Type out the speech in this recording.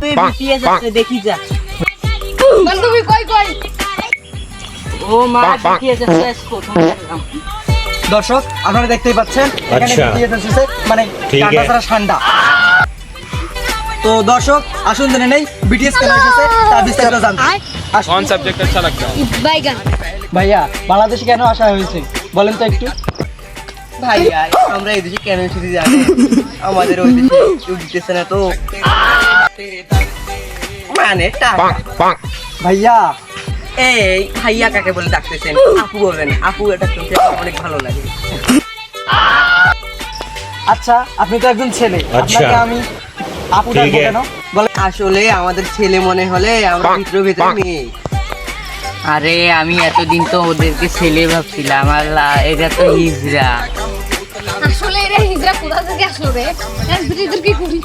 তুই বিটিএস আছে দেখি যা। বান্ধবী কই কই? ও মা বিটিএস আছে প্রথম দেখলাম। দর্শক আপনারা দেখতেই পাচ্ছেন এখানে আচ্ছা। BTS এসেছে, মানে ঠিক ঠান্ডা আছে। ছাড়া ঠান্ডা। তো দর্শক আসুন জেনে নেই BTS কেন এসেছে তার বিস্তারিত জানতে। আসুন। कौन सब्जेक्ट अच्छा लगता है? বাইগান। ভাইয়া বাংলাদেশে কেন আসা হয়েছে বলেন তো একটু। ভাইয়া আমরা এই দেশে কেন এসেছি জানেন? আমাদের ওই দেশে কেউ দিতেছে না তো, মানে টাকা। ভাইয়া এই ভাইয়া কাকে বলে ডাকতেছেন? আপু বলবেন। আপু এটা শুনতে আমার অনেক ভালো লাগে। আচ্ছা আপনি তো একজন ছেলে, আচ্ছা। আপনাকে আমি আপু ঠিক ডাকবো আছে। কেন বলেন। আসলে আমাদের ছেলে মনে হলে আমরা ভিতরে ভিতরে মেয়ে। আরে আমি এতদিন তো ওদেরকে ছেলে ভাবছিলাম, আল্লাহ এটা তো হিজড়া। আসলে এরা হিজরা কোথা থেকে আসলো রে? এদের কি করি?